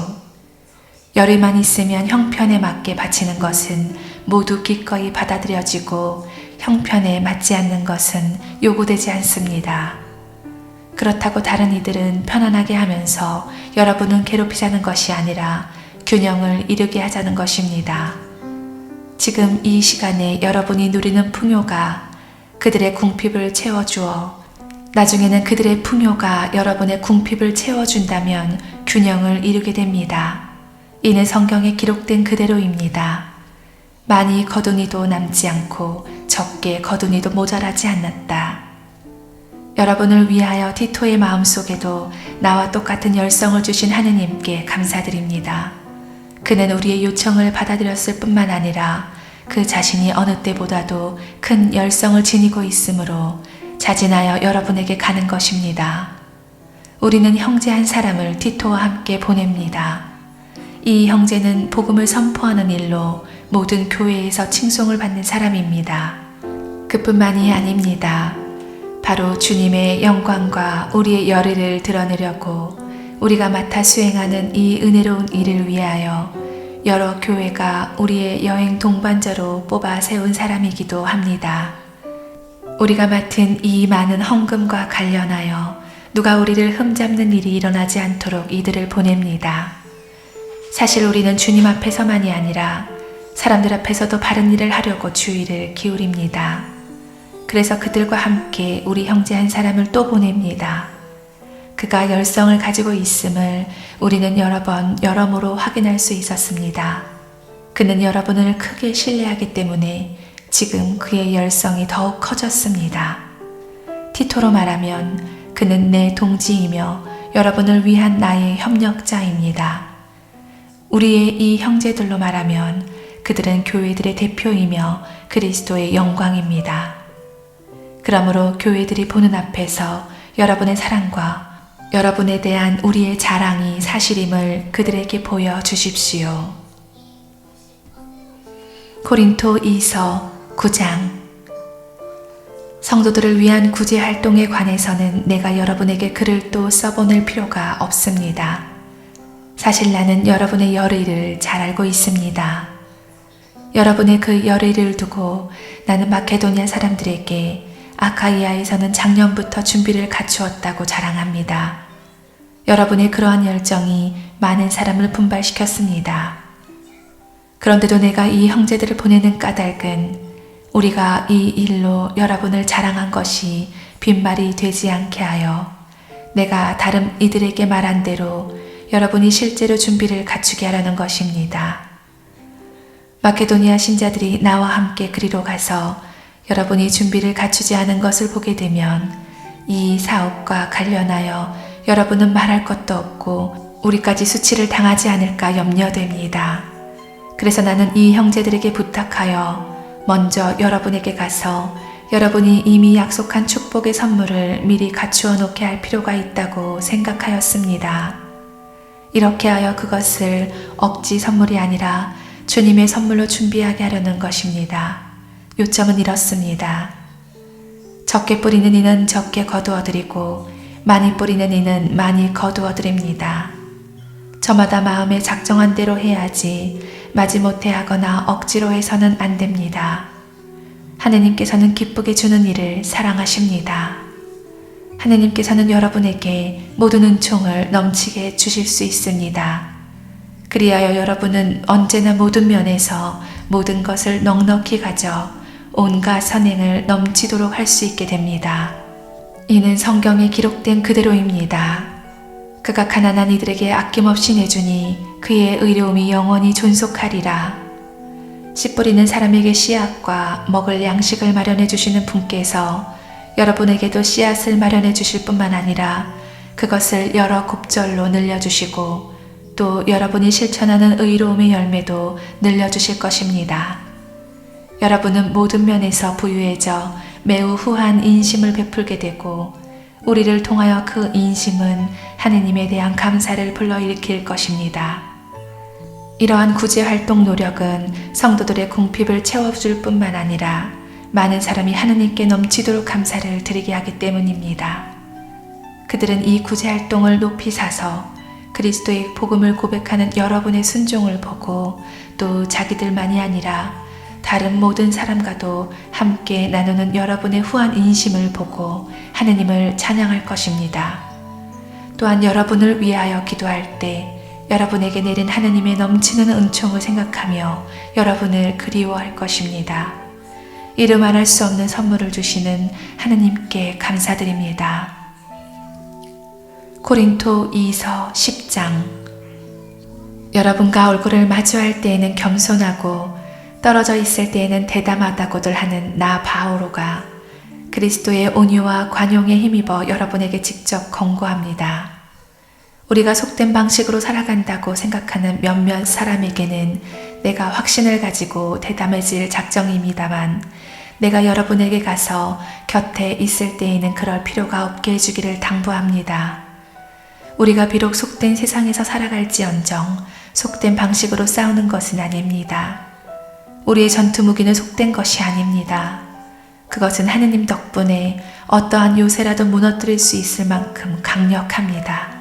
열의만 있으면 형편에 맞게 바치는 것은 모두 기꺼이 받아들여지고 형편에 맞지 않는 것은 요구되지 않습니다. 그렇다고 다른 이들은 편안하게 하면서 여러분은 괴롭히자는 것이 아니라 균형을 이루게 하자는 것입니다. 지금 이 시간에 여러분이 누리는 풍요가 그들의 궁핍을 채워주어 나중에는 그들의 풍요가 여러분의 궁핍을 채워준다면 균형을 이루게 됩니다. 이는 성경에 기록된 그대로입니다. 많이 거두니도 남지 않고 적게 거두니도 모자라지 않았다. 여러분을 위하여 티토의 마음속에도 나와 똑같은 열성을 주신 하느님께 감사드립니다. 그는 우리의 요청을 받아들였을 뿐만 아니라 그 자신이 어느 때보다도 큰 열성을 지니고 있으므로 자진하여 여러분에게 가는 것입니다. 우리는 형제 한 사람을 티토와 함께 보냅니다. 이 형제는 복음을 선포하는 일로 모든 교회에서 칭송을 받는 사람입니다. 그뿐만이 아닙니다. 바로 주님의 영광과 우리의 열의를 드러내려고 우리가 맡아 수행하는 이 은혜로운 일을 위하여 여러 교회가 우리의 여행 동반자로 뽑아 세운 사람이기도 합니다. 우리가 맡은 이 많은 헌금과 관련하여 누가 우리를 흠잡는 일이 일어나지 않도록 이들을 보냅니다. 사실 우리는 주님 앞에서만이 아니라 사람들 앞에서도 바른 일을 하려고 주의를 기울입니다. 그래서 그들과 함께 우리 형제 한 사람을 또 보냅니다. 그가 열성을 가지고 있음을 우리는 여러 번 여러모로 확인할 수 있었습니다. 그는 여러분을 크게 신뢰하기 때문에 지금 그의 열성이 더욱 커졌습니다. 티토로 말하면 그는 내 동지이며 여러분을 위한 나의 협력자입니다. 우리의 이 형제들로 말하면 그들은 교회들의 대표이며 그리스도의 영광입니다. 그러므로 교회들이 보는 앞에서 여러분의 사랑과 여러분에 대한 우리의 자랑이 사실임을 그들에게 보여주십시오. 고린토 2서 9장. 성도들을 위한 구제 활동에 관해서는 내가 여러분에게 글을 또 써보낼 필요가 없습니다. 사실 나는 여러분의 열의를 잘 알고 있습니다. 여러분의 그 열의를 두고 나는 마케도니아 사람들에게 아카이아에서는 작년부터 준비를 갖추었다고 자랑합니다. 여러분의 그러한 열정이 많은 사람을 분발시켰습니다. 그런데도 내가 이 형제들을 보내는 까닭은 우리가 이 일로 여러분을 자랑한 것이 빈말이 되지 않게 하여 내가 다른 이들에게 말한 대로 여러분이 실제로 준비를 갖추게 하려는 것입니다. 마케도니아 신자들이 나와 함께 그리로 가서 여러분이 준비를 갖추지 않은 것을 보게 되면 이 사업과 관련하여 여러분은 말할 것도 없고 우리까지 수치를 당하지 않을까 염려됩니다. 그래서 나는 이 형제들에게 부탁하여 먼저 여러분에게 가서 여러분이 이미 약속한 축복의 선물을 미리 갖추어 놓게 할 필요가 있다고 생각하였습니다. 이렇게 하여 그것을 억지 선물이 아니라 주님의 선물로 준비하게 하려는 것입니다. 요점은 이렇습니다. 적게 뿌리는 이는 적게 거두어드리고 많이 뿌리는 이는 많이 거두어드립니다. 저마다 마음에 작정한 대로 해야지 마지못해 하거나 억지로 해서는 안 됩니다. 하느님께서는 기쁘게 주는 일을 사랑하십니다. 하느님께서는 여러분에게 모든 은총을 넘치게 주실 수 있습니다. 그리하여 여러분은 언제나 모든 면에서 모든 것을 넉넉히 가져 온갖 선행을 넘치도록 할 수 있게 됩니다. 이는 성경에 기록된 그대로입니다. 그가 가난한 이들에게 아낌없이 내주니 그의 의로움이 영원히 존속하리라. 씨 뿌리는 사람에게 씨앗과 먹을 양식을 마련해 주시는 분께서 여러분에게도 씨앗을 마련해 주실 뿐만 아니라 그것을 여러 곱절로 늘려주시고 또 여러분이 실천하는 의로움의 열매도 늘려주실 것입니다. 여러분은 모든 면에서 부유해져 매우 후한 인심을 베풀게 되고 우리를 통하여 그 인심은 하느님에 대한 감사를 불러일으킬 것입니다. 이러한 구제활동 노력은 성도들의 궁핍을 채워줄 뿐만 아니라 많은 사람이 하느님께 넘치도록 감사를 드리게 하기 때문입니다. 그들은 이 구제활동을 높이 사서 그리스도의 복음을 고백하는 여러분의 순종을 보고 또 자기들만이 아니라 다른 모든 사람과도 함께 나누는 여러분의 후한 인심을 보고 하느님을 찬양할 것입니다. 또한 여러분을 위하여 기도할 때 여러분에게 내린 하느님의 넘치는 은총을 생각하며 여러분을 그리워할 것입니다. 이루 말할 수 없는 선물을 주시는 하느님께 감사드립니다. 고린토 2서 10장. 여러분과 얼굴을 마주할 때에는 겸손하고 떨어져 있을 때에는 대담하다고들 하는 나 바오로가 그리스도의 온유와 관용에 힘입어 여러분에게 직접 권고합니다. 우리가 속된 방식으로 살아간다고 생각하는 몇몇 사람에게는 내가 확신을 가지고 대담해질 작정입니다만 내가 여러분에게 가서 곁에 있을 때에는 그럴 필요가 없게 해주기를 당부합니다. 우리가 비록 속된 세상에서 살아갈지언정 속된 방식으로 싸우는 것은 아닙니다. 우리의 전투 무기는 속된 것이 아닙니다. 그것은 하느님 덕분에 어떠한 요새라도 무너뜨릴 수 있을 만큼 강력합니다.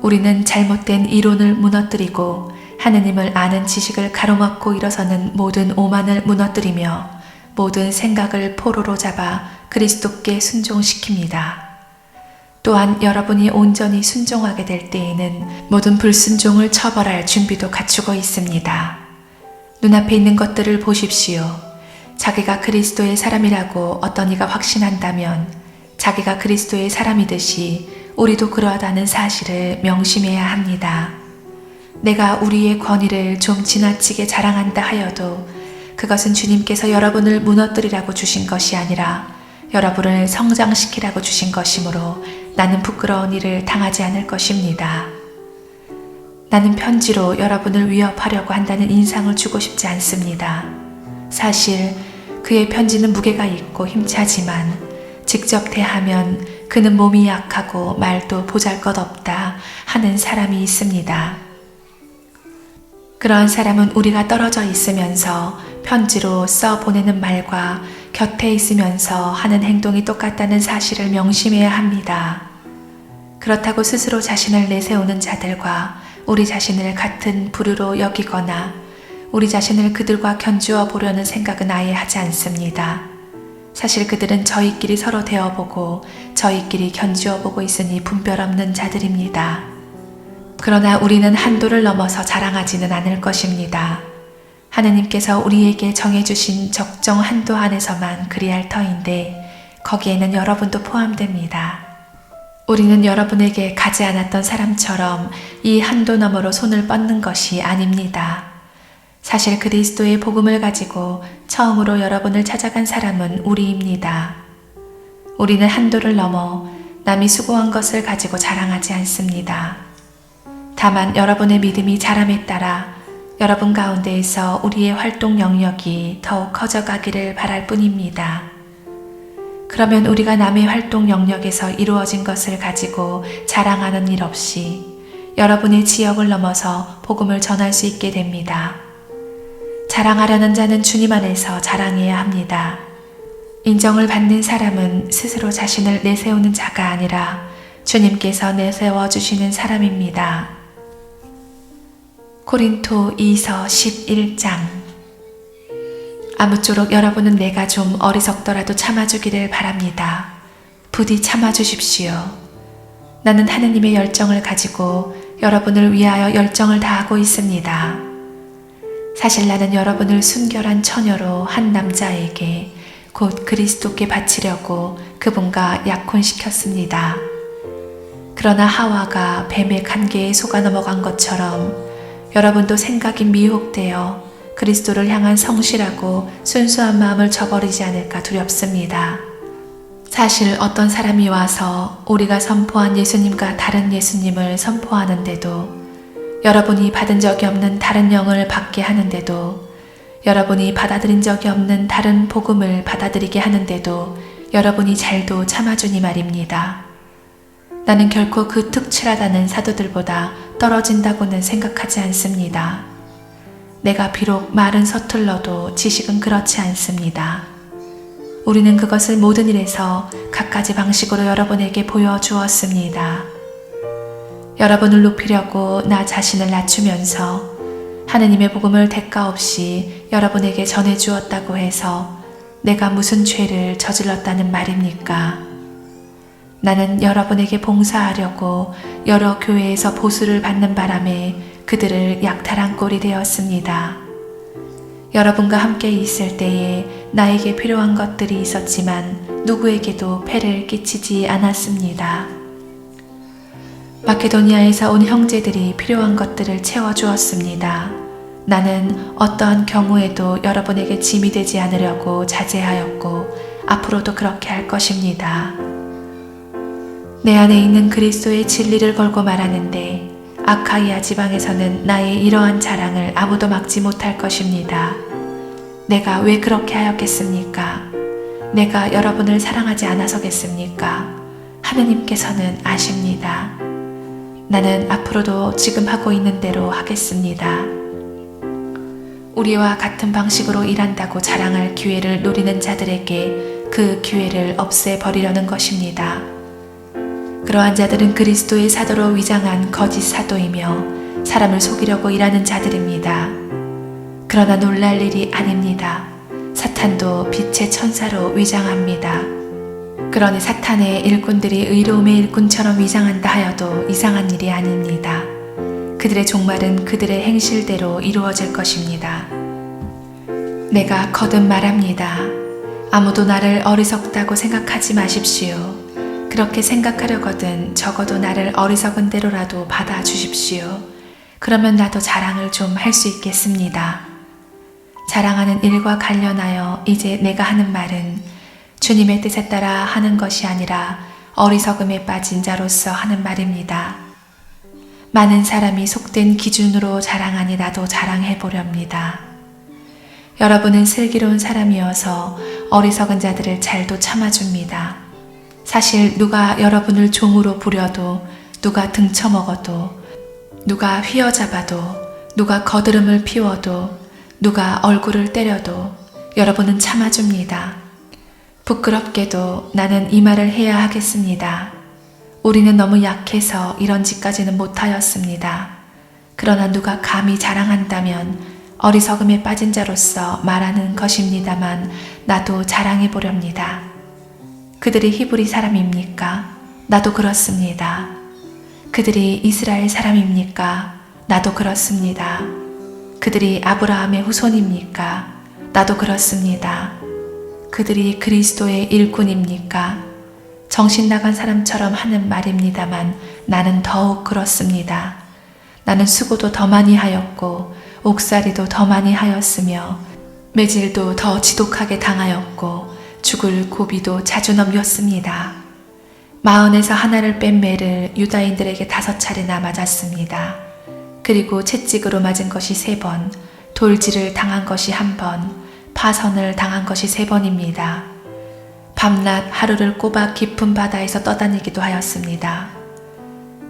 우리는 잘못된 이론을 무너뜨리고 하느님을 아는 지식을 가로막고 일어서는 모든 오만을 무너뜨리며 모든 생각을 포로로 잡아 그리스도께 순종시킵니다. 또한 여러분이 온전히 순종하게 될 때에는 모든 불순종을 처벌할 준비도 갖추고 있습니다. 눈앞에 있는 것들을 보십시오. 자기가 그리스도의 사람이라고 어떤 이가 확신한다면 자기가 그리스도의 사람이듯이 우리도 그러하다는 사실을 명심해야 합니다. 내가 우리의 권위를 좀 지나치게 자랑한다 하여도 그것은 주님께서 여러분을 무너뜨리라고 주신 것이 아니라 여러분을 성장시키라고 주신 것이므로 나는 부끄러운 일을 당하지 않을 것입니다. 나는 편지로 여러분을 위협하려고 한다는 인상을 주고 싶지 않습니다. 사실 그의 편지는 무게가 있고 힘차지만 직접 대하면 그는 몸이 약하고 말도 보잘것없다 하는 사람이 있습니다. 그러한 사람은 우리가 떨어져 있으면서 편지로 써 보내는 말과 곁에 있으면서 하는 행동이 똑같다는 사실을 명심해야 합니다. 그렇다고 스스로 자신을 내세우는 자들과 우리 자신을 같은 부류로 여기거나 우리 자신을 그들과 견주어 보려는 생각은 아예 하지 않습니다. 사실 그들은 저희끼리 서로 대어보고 저희끼리 견주어 보고 있으니 분별 없는 자들입니다. 그러나 우리는 한도를 넘어서 자랑하지는 않을 것입니다. 하느님께서 우리에게 정해주신 적정 한도 안에서만 그리할 터인데 거기에는 여러분도 포함됩니다. 우리는 여러분에게 가지 않았던 사람처럼 이 한도 너머로 손을 뻗는 것이 아닙니다. 사실 그리스도의 복음을 가지고 처음으로 여러분을 찾아간 사람은 우리입니다. 우리는 한도를 넘어 남이 수고한 것을 가지고 자랑하지 않습니다. 다만 여러분의 믿음이 자람에 따라 여러분 가운데에서 우리의 활동 영역이 더욱 커져가기를 바랄 뿐입니다. 그러면 우리가 남의 활동 영역에서 이루어진 것을 가지고 자랑하는 일 없이 여러분의 지역을 넘어서 복음을 전할 수 있게 됩니다. 자랑하려는 자는 주님 안에서 자랑해야 합니다. 인정을 받는 사람은 스스로 자신을 내세우는 자가 아니라 주님께서 내세워 주시는 사람입니다. 고린토 2서 11장. 아무쪼록 여러분은 내가 좀 어리석더라도 참아주기를 바랍니다. 부디 참아주십시오. 나는 하느님의 열정을 가지고 여러분을 위하여 열정을 다하고 있습니다. 사실 나는 여러분을 순결한 처녀로 한 남자에게 곧 그리스도께 바치려고 그분과 약혼시켰습니다. 그러나 하와가 뱀의 간계에 속아 넘어간 것처럼 여러분도 생각이 미혹되어 그리스도를 향한 성실하고 순수한 마음을 저버리지 않을까 두렵습니다. 사실 어떤 사람이 와서 우리가 선포한 예수님과 다른 예수님을 선포하는데도 여러분이 받은 적이 없는 다른 영을 받게 하는데도 여러분이 받아들인 적이 없는 다른 복음을 받아들이게 하는데도 여러분이 잘도 참아주니 말입니다. 나는 결코 그 특출하다는 사도들보다 떨어진다고는 생각하지 않습니다. 내가 비록 말은 서툴러도 지식은 그렇지 않습니다. 우리는 그것을 모든 일에서 갖가지 방식으로 여러분에게 보여주었습니다. 여러분을 높이려고 나 자신을 낮추면서 하느님의 복음을 대가 없이 여러분에게 전해주었다고 해서 내가 무슨 죄를 저질렀다는 말입니까? 나는 여러분에게 봉사하려고 여러 교회에서 보수를 받는 바람에 그들을 약탈한 꼴이 되었습니다. 여러분과 함께 있을 때에 나에게 필요한 것들이 있었지만 누구에게도 폐를 끼치지 않았습니다. 마케도니아에서 온 형제들이 필요한 것들을 채워주었습니다. 나는 어떠한 경우에도 여러분에게 짐이 되지 않으려고 자제하였고 앞으로도 그렇게 할 것입니다. 내 안에 있는 그리스도의 진리를 걸고 말하는데 아카이아 지방에서는 나의 이러한 자랑을 아무도 막지 못할 것입니다. 내가 왜 그렇게 하였겠습니까? 내가 여러분을 사랑하지 않아서겠습니까? 하느님께서는 아십니다. 나는 앞으로도 지금 하고 있는 대로 하겠습니다. 우리와 같은 방식으로 일한다고 자랑할 기회를 노리는 자들에게 그 기회를 없애버리려는 것입니다. 그러한 자들은 그리스도의 사도로 위장한 거짓 사도이며 사람을 속이려고 일하는 자들입니다. 그러나 놀랄 일이 아닙니다. 사탄도 빛의 천사로 위장합니다. 그러니 사탄의 일꾼들이 의로움의 일꾼처럼 위장한다 하여도 이상한 일이 아닙니다. 그들의 종말은 그들의 행실대로 이루어질 것입니다. 내가 거듭 말합니다. 아무도 나를 어리석다고 생각하지 마십시오. 그렇게 생각하려거든 적어도 나를 어리석은 대로라도 받아주십시오. 그러면 나도 자랑을 좀 할 수 있겠습니다. 자랑하는 일과 관련하여 이제 내가 하는 말은 주님의 뜻에 따라 하는 것이 아니라 어리석음에 빠진 자로서 하는 말입니다. 많은 사람이 속된 기준으로 자랑하니 나도 자랑해 보렵니다. 여러분은 슬기로운 사람이어서 어리석은 자들을 잘도 참아줍니다. 사실 누가 여러분을 종으로 부려도, 누가 등쳐먹어도, 누가 휘어잡아도, 누가 거드름을 피워도, 누가 얼굴을 때려도 여러분은 참아줍니다. 부끄럽게도 나는 이 말을 해야 하겠습니다. 우리는 너무 약해서 이런 짓까지는 못하였습니다. 그러나 누가 감히 자랑한다면 어리석음에 빠진 자로서 말하는 것입니다만 나도 자랑해 보렵니다. 그들이 히브리 사람입니까? 나도 그렇습니다. 그들이 이스라엘 사람입니까? 나도 그렇습니다. 그들이 아브라함의 후손입니까? 나도 그렇습니다. 그들이 그리스도의 일꾼입니까? 정신 나간 사람처럼 하는 말입니다만 나는 더욱 그렇습니다. 나는 수고도 더 많이 하였고 옥살이도 더 많이 하였으며 매질도 더 지독하게 당하였고 죽을 고비도 자주 넘겼습니다. 마흔에서 하나를 뺀 매를 유다인들에게 5차례나 맞았습니다. 그리고 채찍으로 맞은 것이 3번, 돌질을 당한 것이 1번, 파선을 당한 것이 3번입니다. 밤낮 하루를 꼬박 깊은 바다에서 떠다니기도 하였습니다.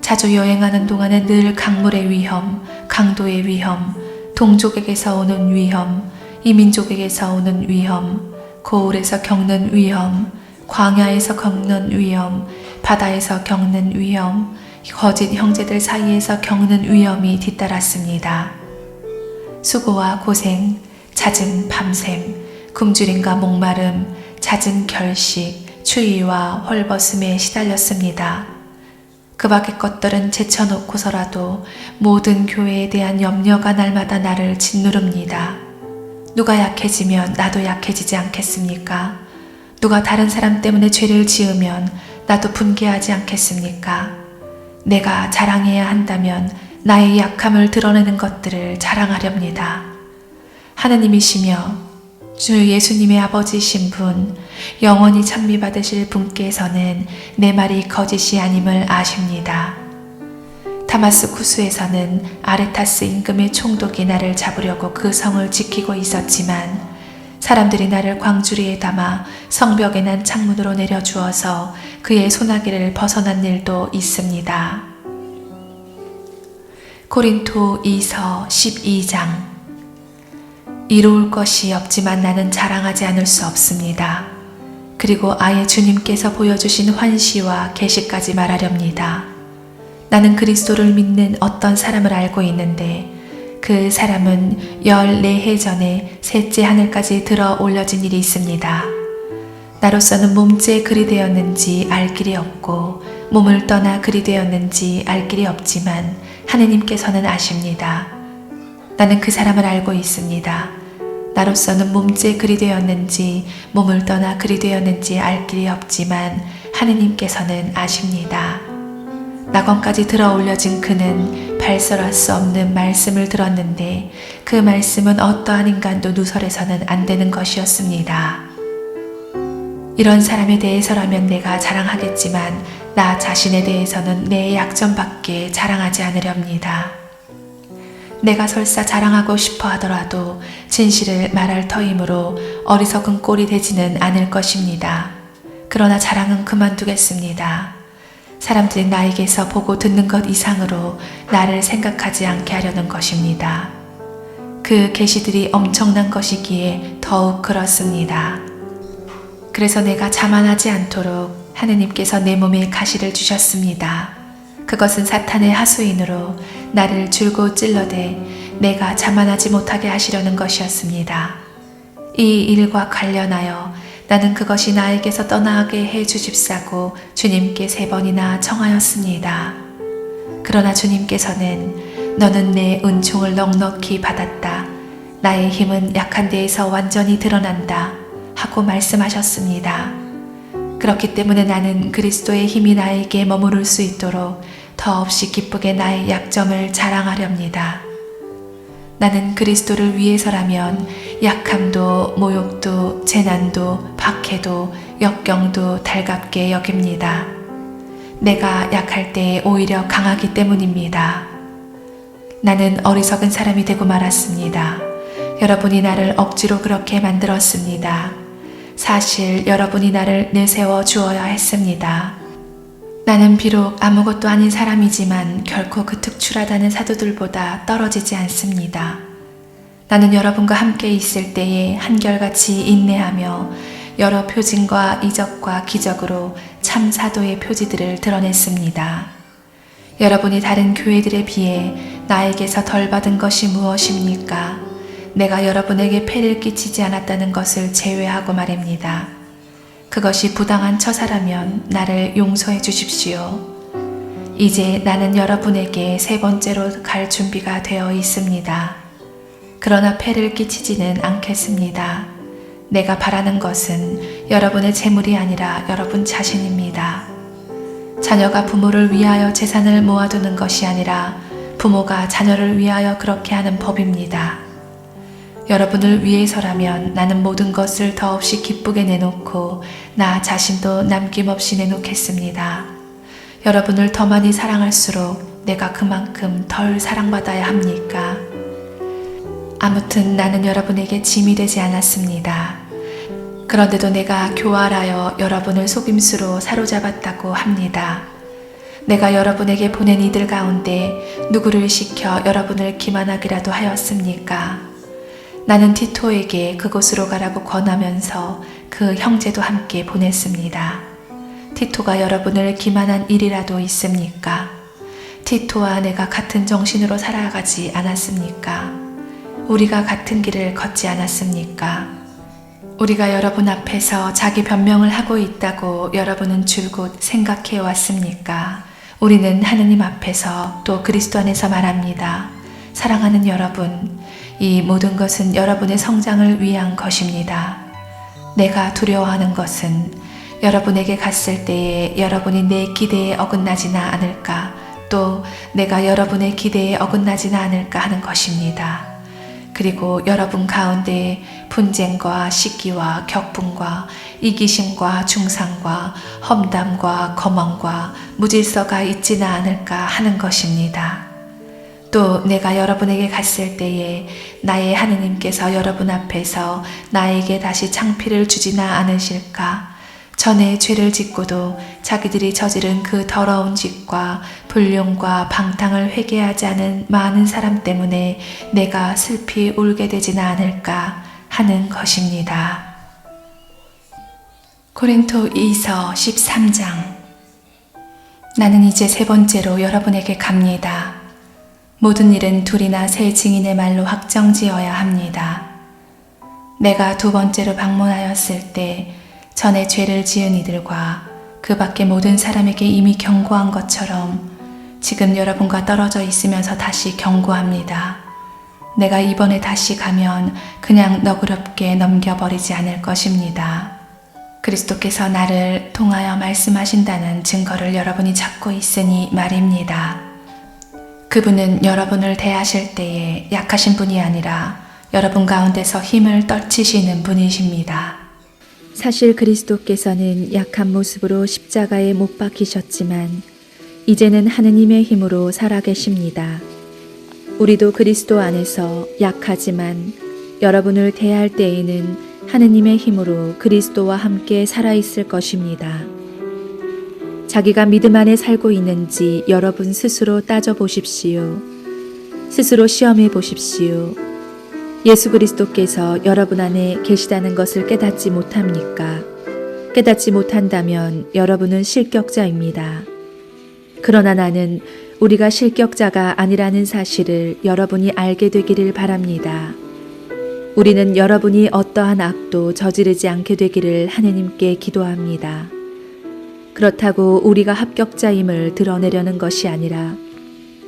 자주 여행하는 동안에 늘 강물의 위험, 강도의 위험, 동족에게서 오는 위험, 이민족에게서 오는 위험, 고울에서 겪는 위험, 광야에서 겪는 위험, 바다에서 겪는 위험, 거짓 형제들 사이에서 겪는 위험이 뒤따랐습니다. 수고와 고생, 잦은 밤샘, 굶주림과 목마름, 잦은 결식, 추위와 헐벗음에 시달렸습니다. 그 밖의 것들은 제쳐놓고서라도 모든 교회에 대한 염려가 날마다 나를 짓누릅니다. 누가 약해지면 나도 약해지지 않겠습니까? 누가 다른 사람 때문에 죄를 지으면 나도 분개하지 않겠습니까? 내가 자랑해야 한다면 나의 약함을 드러내는 것들을 자랑하렵니다. 하느님이시며 주 예수님의 아버지이신 분, 영원히 찬미받으실 분께서는 내 말이 거짓이 아님을 아십니다. 다마스쿠스에서는 아레타스 임금의 총독이 나를 잡으려고 그 성을 지키고 있었지만 사람들이 나를 광주리에 담아 성벽에 난 창문으로 내려주어서 그의 소나기를 벗어난 일도 있습니다. 고린토 2서 12장. 이로울 것이 없지만 나는 자랑하지 않을 수 없습니다. 그리고 아예 주님께서 보여주신 환시와 계시까지 말하렵니다. 나는 그리스도를 믿는 어떤 사람을 알고 있는데 그 사람은 14해 전에 셋째 하늘까지 들어 올려진 일이 있습니다. 나로서는 몸째 그리 되었는지 알 길이 없고 몸을 떠나 그리 되었는지 알 길이 없지만 하느님께서는 아십니다. 나는 그 사람을 알고 있습니다. 나로서는 몸째 그리 되었는지 몸을 떠나 그리 되었는지 알 길이 없지만 하느님께서는 아십니다. 낙원까지 들어 올려진 그는 발설할 수 없는 말씀을 들었는데 그 말씀은 어떠한 인간도 누설해서는 안 되는 것이었습니다. 이런 사람에 대해서라면 내가 자랑하겠지만 나 자신에 대해서는 내 약점밖에 자랑하지 않으렵니다. 내가 설사 자랑하고 싶어 하더라도 진실을 말할 터이므로 어리석은 꼴이 되지는 않을 것입니다. 그러나 자랑은 그만두겠습니다. 사람들이 나에게서 보고 듣는 것 이상으로 나를 생각하지 않게 하려는 것입니다. 그 계시들이 엄청난 것이기에 더욱 그렇습니다. 그래서 내가 자만하지 않도록 하느님께서 내 몸에 가시를 주셨습니다. 그것은 사탄의 하수인으로 나를 줄곧 찔러대 내가 자만하지 못하게 하시려는 것이었습니다. 이 일과 관련하여 나는 그것이 나에게서 떠나게 해 주십사고 주님께 3번이나 청하였습니다. 그러나 주님께서는 너는 내 은총을 넉넉히 받았다. 나의 힘은 약한 데에서 완전히 드러난다. 하고 말씀하셨습니다. 그렇기 때문에 나는 그리스도의 힘이 나에게 머무를 수 있도록 더없이 기쁘게 나의 약점을 자랑하렵니다. 나는 그리스도를 위해서라면 약함도 모욕도 재난도 박해도 역경도 달갑게 여깁니다. 내가 약할 때 오히려 강하기 때문입니다. 나는 어리석은 사람이 되고 말았습니다. 여러분이 나를 억지로 그렇게 만들었습니다. 사실 여러분이 나를 내세워 주어야 했습니다. 나는 비록 아무것도 아닌 사람이지만 결코 그 특출하다는 사도들보다 떨어지지 않습니다. 나는 여러분과 함께 있을 때에 한결같이 인내하며 여러 표징과 이적과 기적으로 참 사도의 표지들을 드러냈습니다. 여러분이 다른 교회들에 비해 나에게서 덜 받은 것이 무엇입니까? 내가 여러분에게 폐를 끼치지 않았다는 것을 제외하고 말입니다. 그것이 부당한 처사라면 나를 용서해 주십시오. 이제 나는 여러분에게 세 번째로 갈 준비가 되어 있습니다. 그러나 폐를 끼치지는 않겠습니다. 내가 바라는 것은 여러분의 재물이 아니라 여러분 자신입니다. 자녀가 부모를 위하여 재산을 모아두는 것이 아니라 부모가 자녀를 위하여 그렇게 하는 법입니다. 여러분을 위해서라면 나는 모든 것을 더없이 기쁘게 내놓고 나 자신도 남김없이 내놓겠습니다. 여러분을 더 많이 사랑할수록 내가 그만큼 덜 사랑받아야 합니까? 아무튼 나는 여러분에게 짐이 되지 않았습니다. 그런데도 내가 교활하여 여러분을 속임수로 사로잡았다고 합니다. 내가 여러분에게 보낸 이들 가운데 누구를 시켜 여러분을 기만하기라도 하였습니까? 나는 티토에게 그곳으로 가라고 권하면서 그 형제도 함께 보냈습니다. 티토가 여러분을 기만한 일이라도 있습니까? 티토와 내가 같은 정신으로 살아가지 않았습니까? 우리가 같은 길을 걷지 않았습니까? 우리가 여러분 앞에서 자기 변명을 하고 있다고 여러분은 줄곧 생각해 왔습니까? 우리는 하느님 앞에서 또 그리스도 안에서 말합니다. 사랑하는 여러분, 이 모든 것은 여러분의 성장을 위한 것입니다. 내가 두려워하는 것은 여러분에게 갔을 때에 여러분이 내 기대에 어긋나지나 않을까, 또 내가 여러분의 기대에 어긋나지나 않을까 하는 것입니다. 그리고 여러분 가운데 분쟁과 시기와 격분과 이기심과 중상과 험담과 거망과 무질서가 있지나 않을까 하는 것입니다. 또 내가 여러분에게 갔을 때에 나의 하느님께서 여러분 앞에서 나에게 다시 창피를 주지나 않으실까? 전에 죄를 짓고도 자기들이 저지른 그 더러운 짓과 불륜과 방탕을 회개하지 않은 많은 사람 때문에 내가 슬피 울게 되지나 않을까 하는 것입니다. 고린도 2서 13장. 나는 이제 세 번째로 여러분에게 갑니다. 모든 일은 둘이나 세 증인의 말로 확정지어야 합니다. 내가 두 번째로 방문하였을 때 전에 죄를 지은 이들과 그 밖의 모든 사람에게 이미 경고한 것처럼 지금 여러분과 떨어져 있으면서 다시 경고합니다. 내가 이번에 다시 가면 그냥 너그럽게 넘겨버리지 않을 것입니다. 그리스도께서 나를 통하여 말씀하신다는 증거를 여러분이 찾고 있으니 말입니다. 그분은 여러분을 대하실 때에 약하신 분이 아니라 여러분 가운데서 힘을 떨치시는 분이십니다. 사실 그리스도께서는 약한 모습으로 십자가에 못 박히셨지만 이제는 하느님의 힘으로 살아계십니다. 우리도 그리스도 안에서 약하지만 여러분을 대할 때에는 하느님의 힘으로 그리스도와 함께 살아있을 것입니다. 자기가 믿음 안에 살고 있는지 여러분 스스로 따져보십시오. 스스로 시험해 보십시오. 예수 그리스도께서 여러분 안에 계시다는 것을 깨닫지 못합니까? 깨닫지 못한다면 여러분은 실격자입니다. 그러나 나는 우리가 실격자가 아니라는 사실을 여러분이 알게 되기를 바랍니다. 우리는 여러분이 어떠한 악도 저지르지 않게 되기를 하느님께 기도합니다. 그렇다고 우리가 합격자임을 드러내려는 것이 아니라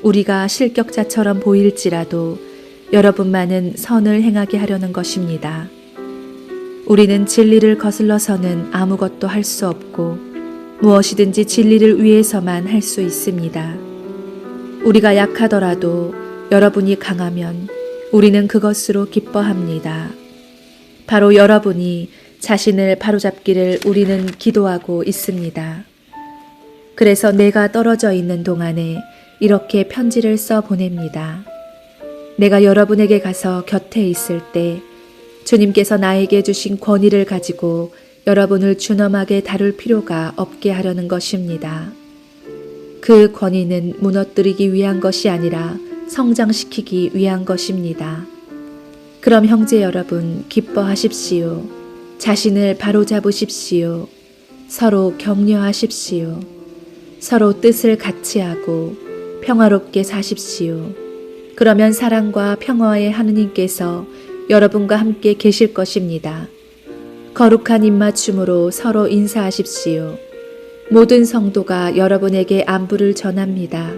우리가 실격자처럼 보일지라도 여러분만은 선을 행하게 하려는 것입니다. 우리는 진리를 거슬러서는 아무것도 할 수 없고 무엇이든지 진리를 위해서만 할 수 있습니다. 우리가 약하더라도 여러분이 강하면 우리는 그것으로 기뻐합니다. 바로 여러분이 자신을 바로잡기를 우리는 기도하고 있습니다. 그래서 내가 떨어져 있는 동안에 이렇게 편지를 써 보냅니다. 내가 여러분에게 가서 곁에 있을 때 주님께서 나에게 주신 권위를 가지고 여러분을 준엄하게 다룰 필요가 없게 하려는 것입니다. 그 권위는 무너뜨리기 위한 것이 아니라 성장시키기 위한 것입니다. 그럼 형제 여러분, 기뻐하십시오. 자신을 바로잡으십시오. 서로 격려하십시오. 서로 뜻을 같이 하고 평화롭게 사십시오. 그러면 사랑과 평화의 하느님께서 여러분과 함께 계실 것입니다. 거룩한 입맞춤으로 서로 인사하십시오. 모든 성도가 여러분에게 안부를 전합니다.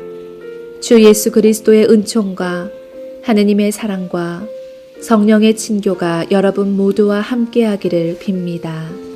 주 예수 그리스도의 은총과 하느님의 사랑과 성령의 친교가 여러분 모두와 함께하기를 빕니다.